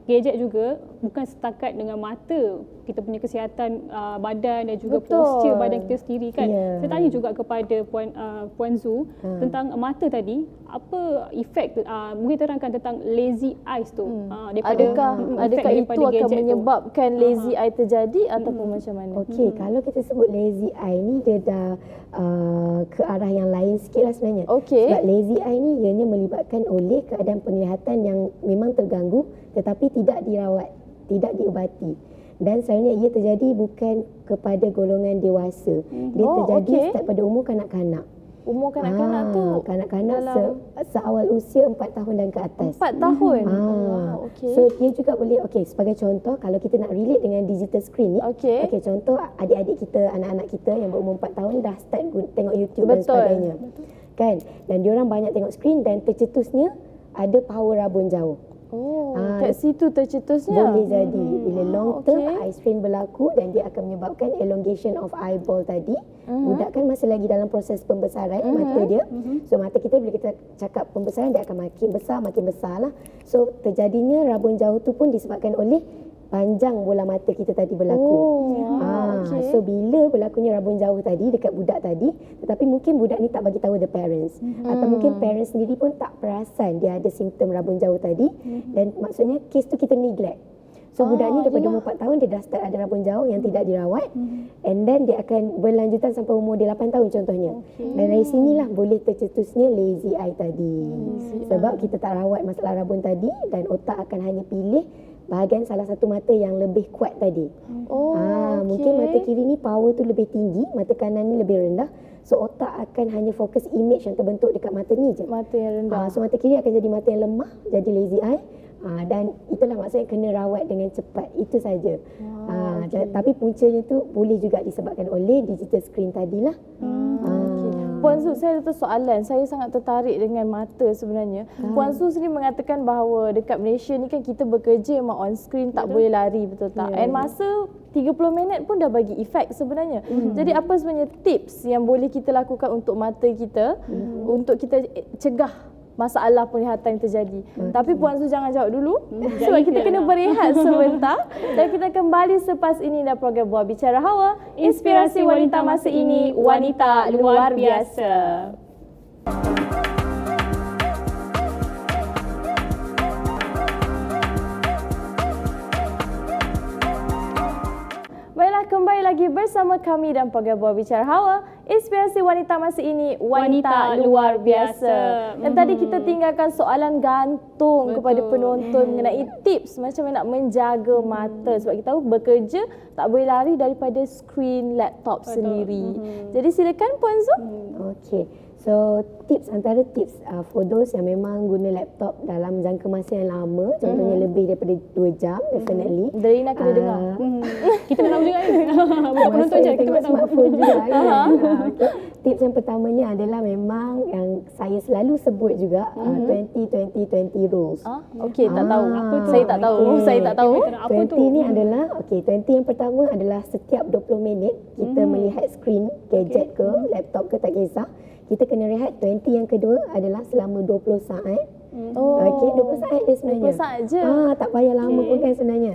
gadget juga, bukan setakat dengan mata, kita punya kesihatan badan dan juga postur badan kita sendiri kan. Saya tanya juga kepada Puan Zu tentang mata tadi, apa efek mungkin terangkan tentang lazy eyes tu. Adakah itu akan menyebabkan lazy eye terjadi ataupun macam mana? Okey, kalau kita sebut lazy eye ni dia dah ke arah yang lain sikit lah sebenarnya. Sebab lazy eye ni ianya melibatkan oleh keadaan penglihatan yang memang terganggu tetapi tidak dirawat, tidak diubati. Dan selalunya ia terjadi bukan kepada golongan dewasa. Dia terjadi start pada umur kanak-kanak. Umur kanak-kanak tu kanak-kanak seawal usia 4 tahun dan ke atas. 4 tahun. So dia juga boleh, sebagai contoh kalau kita nak relate dengan digital screen ni, contoh adik-adik kita, anak-anak kita yang berumur 4 tahun dah start tengok YouTube dan sebagainya. Kan? Dan diorang banyak tengok screen dan tercetusnya ada power rabun jauh. Kat situ tercetusnya. Boleh jadi bila long term eye strain berlaku dan dia akan menyebabkan elongation of eyeball tadi. Budak kan masih lagi dalam proses pembesaran mata dia. So mata kita bila kita cakap pembesaran dia akan makin besar lah. So terjadinya rabun jauh tu pun disebabkan oleh panjang bola mata kita tadi berlaku. Okay. So bila berlakunya rabun jauh tadi dekat budak tadi, tetapi mungkin budak ni tak bagi tahu the parents, atau mungkin parents sendiri pun tak perasan dia ada simptom rabun jauh tadi, dan maksudnya kes tu kita neglect. So budak ni daripada umur 4 tahun dia dah start ada rabun jauh yang tidak dirawat, and then dia akan berlanjutan sampai umur dia 8 tahun contohnya. Dan dari sinilah boleh tercetusnya lazy eye tadi. Sebab kita tak rawat masalah rabun tadi, dan otak akan hanya pilih bahagian salah satu mata yang lebih kuat tadi. Mungkin mata kiri ni power tu lebih tinggi, mata kanan ni lebih rendah. So otak akan hanya fokus image yang terbentuk dekat mata ni je. Mata yang rendah. So mata kiri akan jadi mata yang lemah, jadi lazy eye. Dan itulah maksudnya kena rawat dengan cepat. Itu saja. Tapi puncanya tu boleh juga disebabkan oleh digital screen tadilah. Puan Su, saya ada soalan. Saya sangat tertarik dengan mata sebenarnya. Puan Su sendiri mengatakan bahawa dekat Malaysia ni kan kita bekerja memang on screen, tak boleh lari, betul tak? And masa 30 minit pun dah bagi efek sebenarnya. Jadi apa sebenarnya tips yang boleh kita lakukan untuk mata kita untuk kita cegah masalah penglihatan yang terjadi? Tapi Puan Su jangan jawab dulu sebab kita kena berehat sebentar, dan kita kembali selepas ini dalam program Buah Bicara Hawa, inspirasi wanita masa ini, wanita luar biasa. Baiklah, kembali lagi bersama kami dalam program Buah Bicara Hawa, inspirasi wanita masa ini, wanita luar biasa. Dan tadi kita tinggalkan soalan gantung kepada penonton mengenai tips macam mana nak menjaga mata, sebab kita tahu bekerja tak boleh lari daripada skrin laptop sendiri. Jadi silakan Puan Zu. Okey. So tips, antara tips for those yang memang guna laptop dalam jangka masa yang lama, contohnya lebih daripada 2 jam, definitely. Darina kena dengar. Kita nak tahu juga kan. Bukan penonton je, kita nak tahu. Smartphone juga kan. Okay. Tips yang pertamanya adalah memang yang saya selalu sebut juga 20-20-20 rules. Okey, tak tahu. Saya tak tahu. Okay. Saya tak tahu. 20 ni adalah, 20 yang pertama adalah setiap 20 minit kita melihat skrin gadget ke laptop ke tak kisah, kita kena rehat. 20 yang kedua adalah selama 20 saat. Okey, 20 saat je sebenarnya. 20 saat je. Tak payah lama pun kan sebenarnya.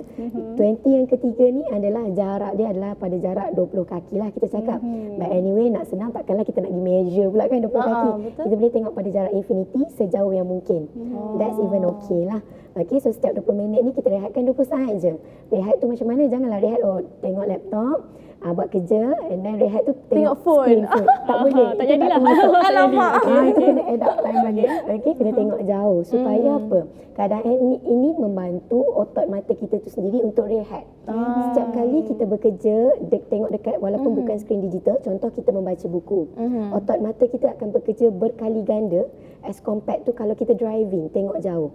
20 yang ketiga ni adalah jarak dia adalah pada jarak 20 kaki lah kita cakap. But anyway, nak senang takkanlah kita nak pergi measure pula kan 20 kaki. Betul. Kita boleh tengok pada jarak infinity sejauh yang mungkin. That's even okay lah. Okey, so setiap 20 minit ni kita rehatkan 20 saat je. Rehat tu macam mana? Janganlah rehat tengok laptop, buat kerja, and then rehat tu Tengok phone. Tak boleh. Tak jadilah. Alamak. Itu kena add up time balik. Okey, kena tengok jauh. Supaya apa? Keadaan ini membantu otot mata kita tu sendiri untuk rehat. Setiap kali kita bekerja, tengok dekat walaupun bukan skrin digital, contoh kita membaca buku. Otot mata kita akan bekerja berkali ganda as compared to kalau kita driving, tengok jauh.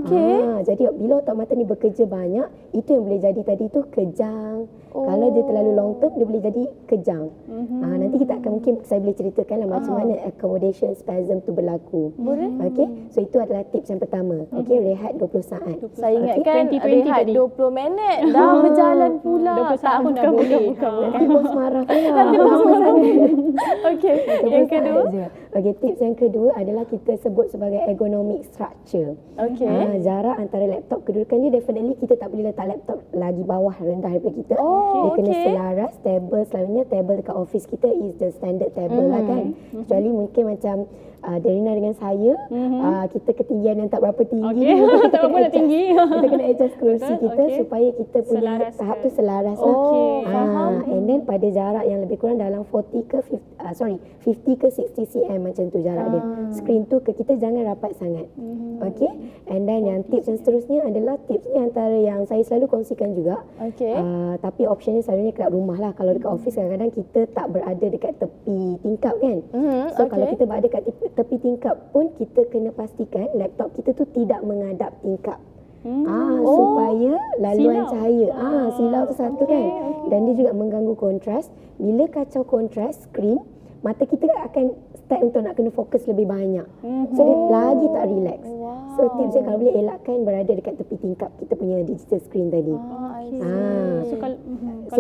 Okey. Jadi bila otot mata ni bekerja banyak, itu yang boleh jadi tadi tu kejang. Kalau dia terlalu long term, dia boleh jadi kejang. Nanti kita akan mungkin saya boleh ceritakan lah macam mana accommodation spasm tu berlaku. Okey, so itu adalah tips yang pertama. Okey, rehat 20 saat. Saya ingatkan 20-20 rehat tadi. 20 minit dah berjalan pula. 20 saat pun dah boleh. Nanti bos marah pula. Okey, yang kedua. Okey, tips yang kedua adalah kita sebut sebagai ergonomic structure. Okey. Jarak antara laptop, kedudukannya definitely kita tak boleh letak laptop lagi bawah rendah daripada kita. Dia kena selaras, table selalunya table dekat office kita is the standard table lah kan. Kecuali mungkin macam Darina dengan saya, kita ketinggian yang tak berapa tinggi. Okey, tak berapa nak tinggi. Kita kena adjust kerusi kita supaya kita punya Selaras tahap kan. tu selaras lah. faham. And then pada jarak yang lebih kurang dalam 50 ke 60 cm macam tu jarak dia. Skrin tu ke kita jangan rapat sangat. Okey. And then yang tips yang seterusnya adalah tips ni antara yang saya selalu kongsikan juga. Okey. Tapi optionnya selalunya kat rumah lah. Kalau dekat office kadang-kadang kita tak berada dekat tepi tingkap kan. So kalau kita berada kat tepi tingkap pun kita kena pastikan laptop kita tu tidak menghadap tingkap. Supaya laluan Silau. cahaya. Silau tu satu kan. Dan dia juga mengganggu kontras. Bila kacau kontras skrin, mata kita akan start untuk nak kena fokus lebih banyak. So dia lagi tak relax. So tips dia kalau boleh elakkan berada dekat tepi tingkap kita punya digital screen tadi. So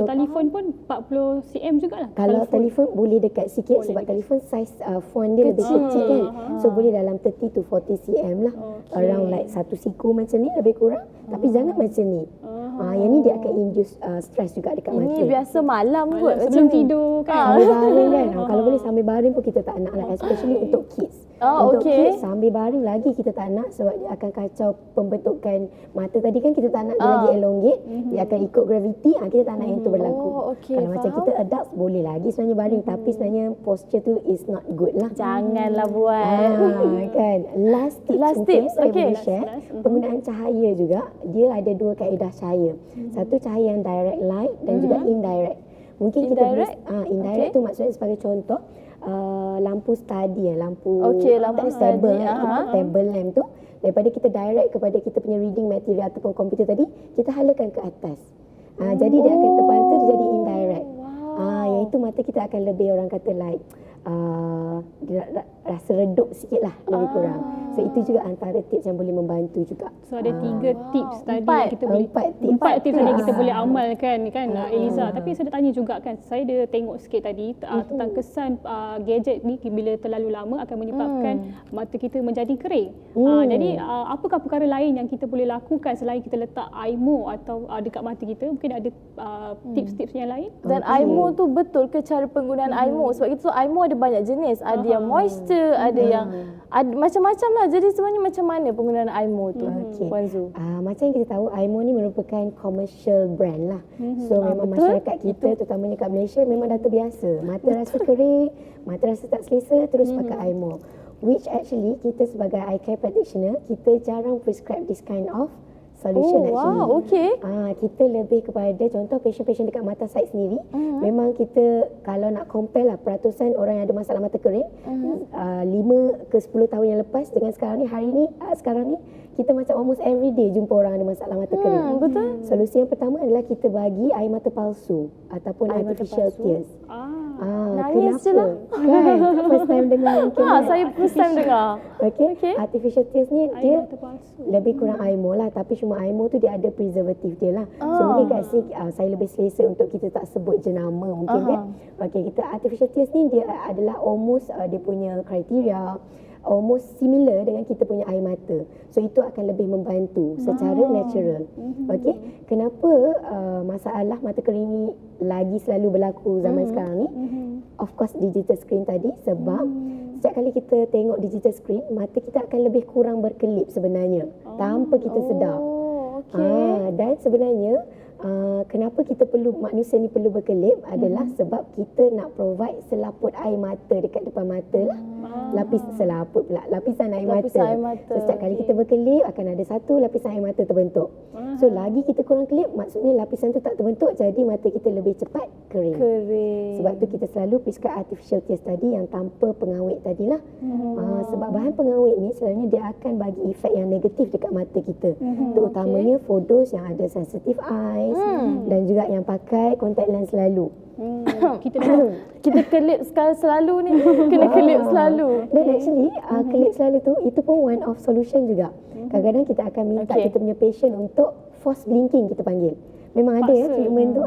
kalau telefon pun 40 cm jugalah. Kalau telefon boleh dekat sikit sebab telefon size font dia lebih kecil kan. So boleh dalam 30 to 40 cm lah. Around like satu siku macam ni lebih kurang. Tapi jangan macam ni. Yang ni dia akan induce stres juga dekat mata. Ini biasa malam kot macam sebelum ni. tidur kan. Sambil baring kan. Kalau boleh sambil baring pun kita tak nak lah. Especially untuk kids. Untuk kids sambil baring lagi kita tak nak sebab dia akan kacau pembentukan mata tadi kan, kita tak nak dia lagi elongate. Dia akan ikut gravity. Kita tak nak yang itu berlaku. Kalau macam kita adults boleh lagi sebenarnya baring. Tapi sebenarnya posture tu is not good lah. Janganlah buat. Kan. Last tips saya boleh share. Penggunaan cahaya juga. Dia ada dua kaedah cahaya. Satu cahaya yang direct light dan juga indirect. Mungkin Indirect? kita boleh indirect tu maksudnya sebagai contoh lampu study, lampu lampu table, study, table lamp tu, daripada kita direct kepada kita punya reading material ataupun komputer tadi, kita halakan ke atas. Jadi dia akan terbantu, dia jadi indirect. Iaitu mata kita akan lebih, orang kata like rasa redup sikit lah, lebih kurang. So itu juga antara tips yang boleh membantu juga. So ada 3 tips tadi yang kita boleh, 4 tips yang kita boleh amalkan kan Eliza. Tapi saya dah tanya juga kan, saya dah tengok sikit tadi tentang kesan gadget ni bila terlalu lama akan menyebabkan mata kita menjadi kering. Jadi apakah perkara lain yang kita boleh lakukan selain kita letak eye-mo atau dekat mata kita? Mungkin ada tips-tips yang lain? Dan eye-mo tu betul ke cara penggunaan eye-mo? Sebab itu eye-mo ada banyak jenis. Ada yang moisture, ada yang macam-macam lah. Jadi sebenarnya macam mana penggunaan eye-mo tu? Puan Zu? Macam yang kita tahu, eye-mo ni merupakan commercial brand lah. So memang masyarakat kita, terutamanya kat Malaysia, memang dah terbiasa. Mata rasa kering, mata rasa tak selesa, terus pakai eye-mo. Which actually kita sebagai eye care practitioner, kita jarang prescribe this kind of solution actually. Kita lebih kepada contoh patient-patient dekat mata side sendiri. Memang kita kalau nak compare lah peratusan orang yang ada masalah mata kering 5 ke 10 tahun yang lepas dengan sekarang ni, sekarang ni kita macam almost every day jumpa orang ada masalah mata kering. Betul. Solusi yang pertama adalah kita bagi air mata palsu ataupun artificial tears. Nangis je lah. Kan? First time dengar mungkin. Saya first time dengar. Okay. Artificial tears ni dia Mata palsu. lebih kurang eye-mo lah, tapi cuma eye-mo tu dia ada preservatif dia lah. So mungkin kat sini saya lebih selesa untuk kita tak sebut jenama mungkin kan. Okay, kita artificial tears ni dia adalah almost dia punya kriteria almost similar dengan kita punya air mata. So itu akan lebih membantu secara natural. Okay, kenapa masalah mata kering ni lagi selalu berlaku zaman sekarang ni? Of course digital screen tadi, sebab setiap kali kita tengok digital screen, mata kita akan lebih kurang berkelip sebenarnya tanpa kita sedar. Dan sebenarnya kenapa manusia ni perlu berkelip adalah sebab kita nak provide selaput air mata dekat depan mata lah. Lapisan air mata. So, setiap kali kita berkelip akan ada satu lapisan air mata terbentuk. So lagi kita kurang kelip, maksudnya lapisan tu tak terbentuk, jadi mata kita lebih cepat kering. Sebab tu kita selalu prescribe artificial tears tadi yang tanpa pengawet tadilah. Sebab bahan pengawet ni sebenarnya dia akan bagi efek yang negatif dekat mata kita. Terutamanya for those yang ada sensitive eyes dan juga yang pakai contact lens selalu. Kita kelip selalu ni. Kena kelip selalu. Dan actually kelip selalu tu, itu pun one of solution juga. Kadang-kadang kita akan minta kita punya patient untuk force blinking, kita panggil. Memang ada treatment tu.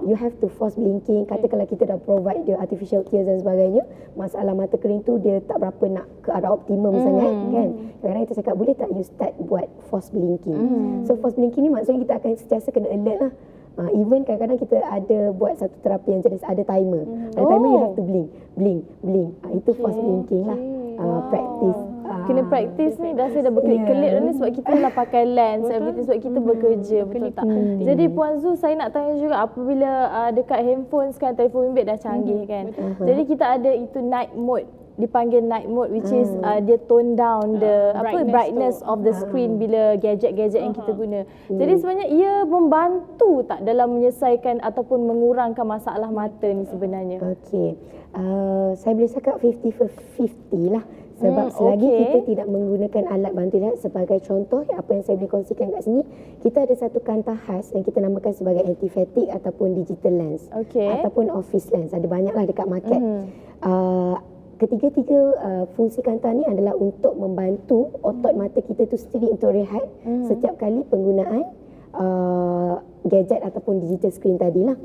You have to force blinking. Kata kalau kita dah provide dia artificial tears dan sebagainya, masalah mata kering tu dia tak berapa nak ke arah optimum sangat kan. Kadang-kadang kita cakap boleh tak you start buat force blinking. So force blinking ni maksudnya kita akan sentiasa kena alert lah. Even kadang-kadang kita ada buat satu terapi yang jenis ada timer. Ada timer, you have to blink. Itu force blinking lah. Practice. Kena praktis ni. Dah saya dah berkelip-kelip dah ni sebab kita dah pakai lens, everything, sebab kita bekerja, betul tak? Jadi Puan Zu, saya nak tanya juga, apabila dekat handphone sekarang, telefon bimbit dah canggih kan. Jadi kita ada itu night mode, dipanggil night mode, which is dia tone down the brightness of the screen bila gadget-gadget yang kita guna. Jadi sebenarnya ia membantu tak dalam menyelesaikan ataupun mengurangkan masalah mata ni sebenarnya? Okey. Saya boleh cakap 50-50 lah. Sebab selagi kita tidak menggunakan alat bantu lihat, sebagai contoh apa yang saya boleh kongsikan kat sini, kita ada satu kanta khas yang kita namakan sebagai anti-fatigue ataupun digital lens. Ataupun office lens. Ada banyaklah dekat market. Ketiga-tiga fungsi kanta ni adalah untuk membantu otot mata kita tu sendiri untuk rehat setiap kali penggunaan gadget ataupun digital screen tadilah.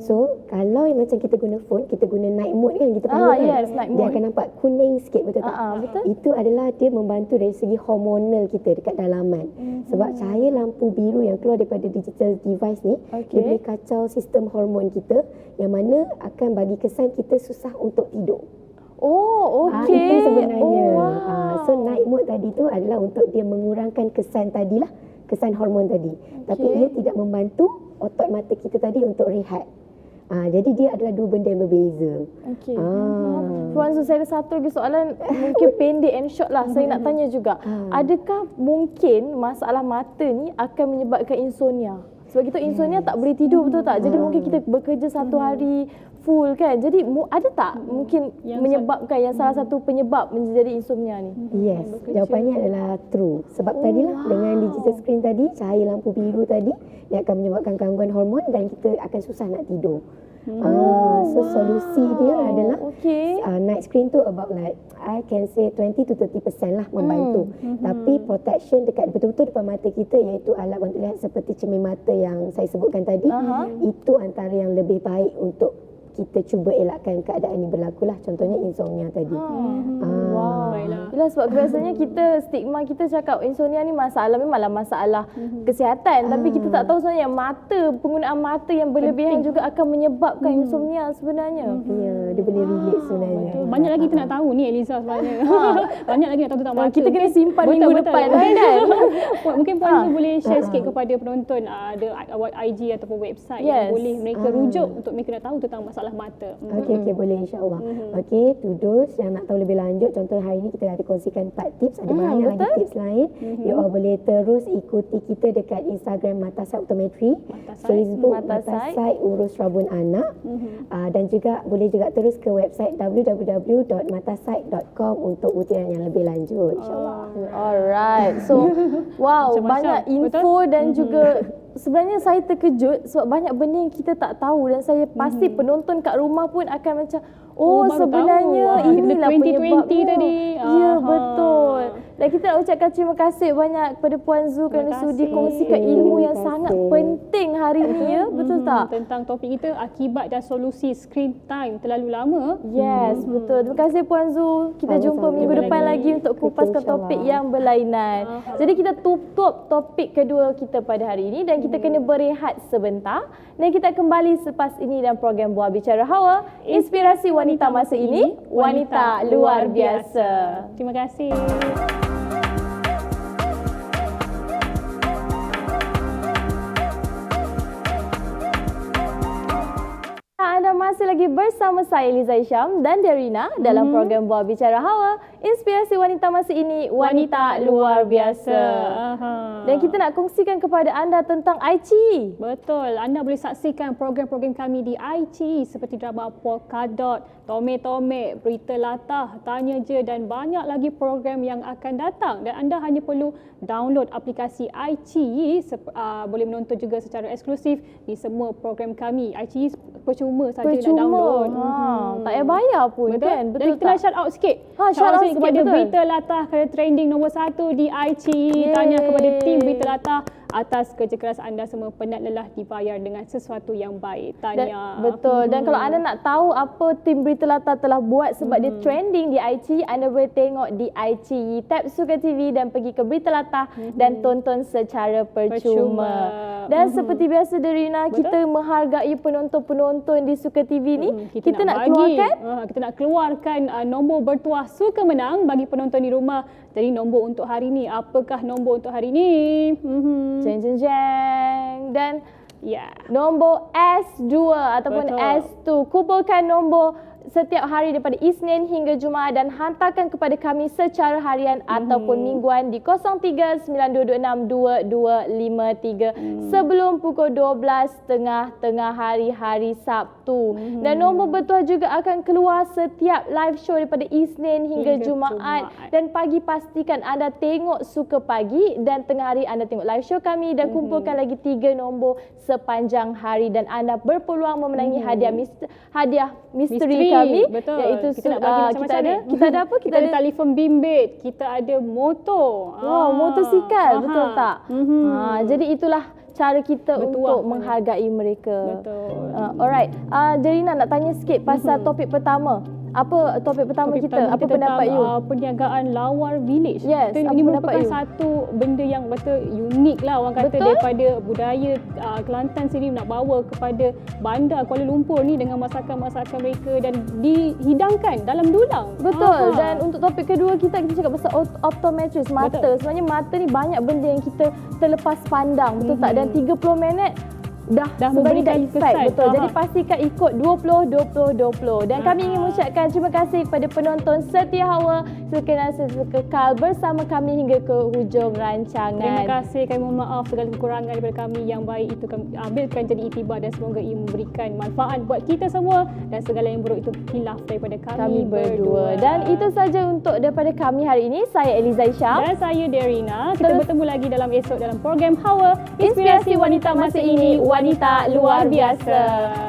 So kalau yang macam kita guna phone, kita guna night mode kan, kita panggil kan, yes, night dia mode. akan nampak kuning sikit, betul tak? Betul. Itu adalah dia membantu dari segi hormonal kita dekat dalaman. Sebab cahaya lampu biru yang keluar daripada digital device ni, dia boleh kacau sistem hormon kita yang mana akan bagi kesan kita susah untuk tidur. Oh, okey. Itu sebenarnya. Oh, wow. So night mode tadi tu adalah untuk dia mengurangkan kesan tadilah, kesan hormon tadi. Tapi ia tidak membantu otot mata kita tadi untuk rehat. Jadi dia adalah dua benda yang berbeza. Okey. Puan Zu, saya ada satu lagi soalan mungkin pendek and short lah. Saya nak tanya juga. Adakah mungkin masalah mata ni akan menyebabkan insomnia? Sebab kita insomnia tak boleh tidur, betul tak? Jadi mungkin kita bekerja satu hari full kan. Jadi ada tak mungkin yang menyebabkan yang salah satu penyebab menjadi insomnia ni? Yes, jawapannya adalah true. Sebab tadilah dengan digital screen tadi, cahaya lampu biru tadi, dia akan menyebabkan gangguan hormon dan kita akan susah nak tidur. So solusi dia adalah night screen tu about like I can say 20 to 30% lah membantu. Tapi protection dekat betul-betul depan mata kita, iaitu alat bantu lihat seperti cermin mata yang saya sebutkan tadi, itu antara yang lebih baik untuk kita cuba elakkan keadaan ini berlaku lah. Contohnya insomnia tadi. Wow. Yelah, sebab biasanya kita stigma kita cakap insomnia ni masalah, memanglah masalah kesihatan. Tapi kita tak tahu sebenarnya mata, penggunaan mata yang berlebihan juga akan menyebabkan insomnia sebenarnya. Ya, dia boleh relate sebenarnya. Betul. Banyak lagi kita nak tahu ni Eliza sebenarnya. Banyak lagi nak tahu tentang mata. Kita kena simpan minggu depan kan. Mungkin Puan Zu boleh share sikit kepada penonton ada IG ataupun website yang boleh mereka rujuk untuk mereka nak tahu tentang masalah mata. Okey, boleh, insya-Allah. Okey, to those yang nak tahu lebih lanjut, contoh hari ni kita ada kongsikan 4 tips, ada banyak lagi tips lain. You all boleh terus ikuti kita dekat Instagram Matasite Optometry, Facebook Matasite Urus Rabun Anak, dan juga boleh juga terus ke website www.matasite.com untuk butiran yang lebih lanjut, insya-Allah. Alright. So, wow, banyak info dan juga sebenarnya saya terkejut sebab banyak benda yang kita tak tahu, dan saya pasti penonton kat rumah pun akan macam sebenarnya inilah 2020 penyebabnya tadi. Ya, betul. Dan kita nak ucapkan terima kasih banyak kepada Puan Zu kerana sudi kongsikan ilmu yang sangat penting hari ni, ya. Betul tak? Tentang topik kita, akibat dan solusi screen time terlalu lama. Yes, betul. Terima kasih Puan Zu. Kita jumpa minggu depan lagi untuk kupaskan topik yang berlainan. Jadi kita tutup topik kedua kita pada hari ini dan kita kena berehat sebentar. Dan kita kembali selepas ini dalam program Buah Bicara Hawa, inspirasi wanita masa ini, wanita luar biasa. Terima kasih. Anda masih lagi bersama saya Liza Isham dan Darina dalam program Buah Bicara Hawa, inspirasi wanita masa ini, wanita luar biasa. Dan kita nak kongsikan kepada anda tentang ICI. Betul, anda boleh saksikan program-program kami di ICI seperti drama Polkadot, Tome-Tome, Berita Latah, Tanya Je dan banyak lagi program yang akan datang. Dan anda hanya perlu download aplikasi ICI, boleh menonton juga secara eksklusif di semua program kami. ICI percuma saja nak download. Tak payah bayar pun. Betul? Kan? Dan kita nak shout out sikit. Shout out sikit kepada betul. Berita Latah kerana trending nombor 1 di ICI. Tanya kepada tim Berita Latah atas kerja keras anda semua, penat lelah dibayar dengan sesuatu yang baik. Tanya. Betul. Dan kalau anda nak tahu apa tim Berita Latah telah buat sebab dia trending di ICI, anda boleh tengok di ICI tab Suka TV dan pergi ke Berita Latah dan tonton secara percuma. Dan seperti biasa Darina, kita menghargai penonton-penonton di Suka TV ni. Kita nak keluarkan nombor bertuah suka menang bagi penonton di rumah. Jadi nombor untuk hari ni, apakah nombor untuk hari ni? Jeng jeng jeng. Dan nombor S2 ataupun S2. Kumpulkan nombor setiap hari daripada Isnin hingga Jumaat dan hantarkan kepada kami secara harian ataupun mingguan di 0392622253 sebelum pukul 12 tengah hari Sabtu. Dan nombor bertuah juga akan keluar setiap live show daripada Isnin hingga Jumaat. Dan pagi pastikan anda tengok Suka Pagi dan tengah hari anda tengok live show kami dan kumpulkan lagi 3 nombor sepanjang hari dan anda berpeluang memenangi hadiah misteri kami. Betul. Iaitu kita nak bagi macam-macam ni. Kita ada apa? Kita ada telefon bimbit, kita ada motor. Wow, motosikal, betul tak? Jadi itulah cara kita Bertuah untuk menghargai mereka. Betul. Alright. Jerina nak tanya sikit pasal topik pertama. Apa topik pertama Topik kita? pertama Apa kita pendapat tentang, you? Perniagaan Lawar Village. Yes, Ini apa pendapat merupakan you? satu benda yang betul unik lah orang kata Betul. daripada budaya Kelantan sendiri nak bawa kepada bandar Kuala Lumpur ni dengan masakan-masakan mereka dan dihidangkan dalam dulang. Betul. Dan untuk topik kedua kita cakap pasal optometris, mata. Betul. Sebenarnya mata ni banyak benda yang kita terlepas pandang, betul tak? Dan 30 minit dah memberikan efek. kesan. Betul. Aha. Jadi pastikan ikut 20-20-20. Dan kami ingin mengucapkan terima kasih kepada penonton setia Hawa kekal bersama kami hingga ke hujung rancangan. Terima kasih, kami mohon maaf segala kekurangan daripada kami. Yang baik itu kami ambilkan jadi iktibar dan semoga ia memberikan manfaat buat kita semua, dan segala yang buruk itu khilaf daripada kami berdua. Dan itu saja untuk daripada kami hari ini. Saya Eliza Isha. Dan saya Derina. Kita bertemu lagi dalam esok dalam program Hawa, Inspirasi Wanita Masa Ini, Wanita Luar Biasa.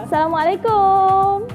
Assalamualaikum.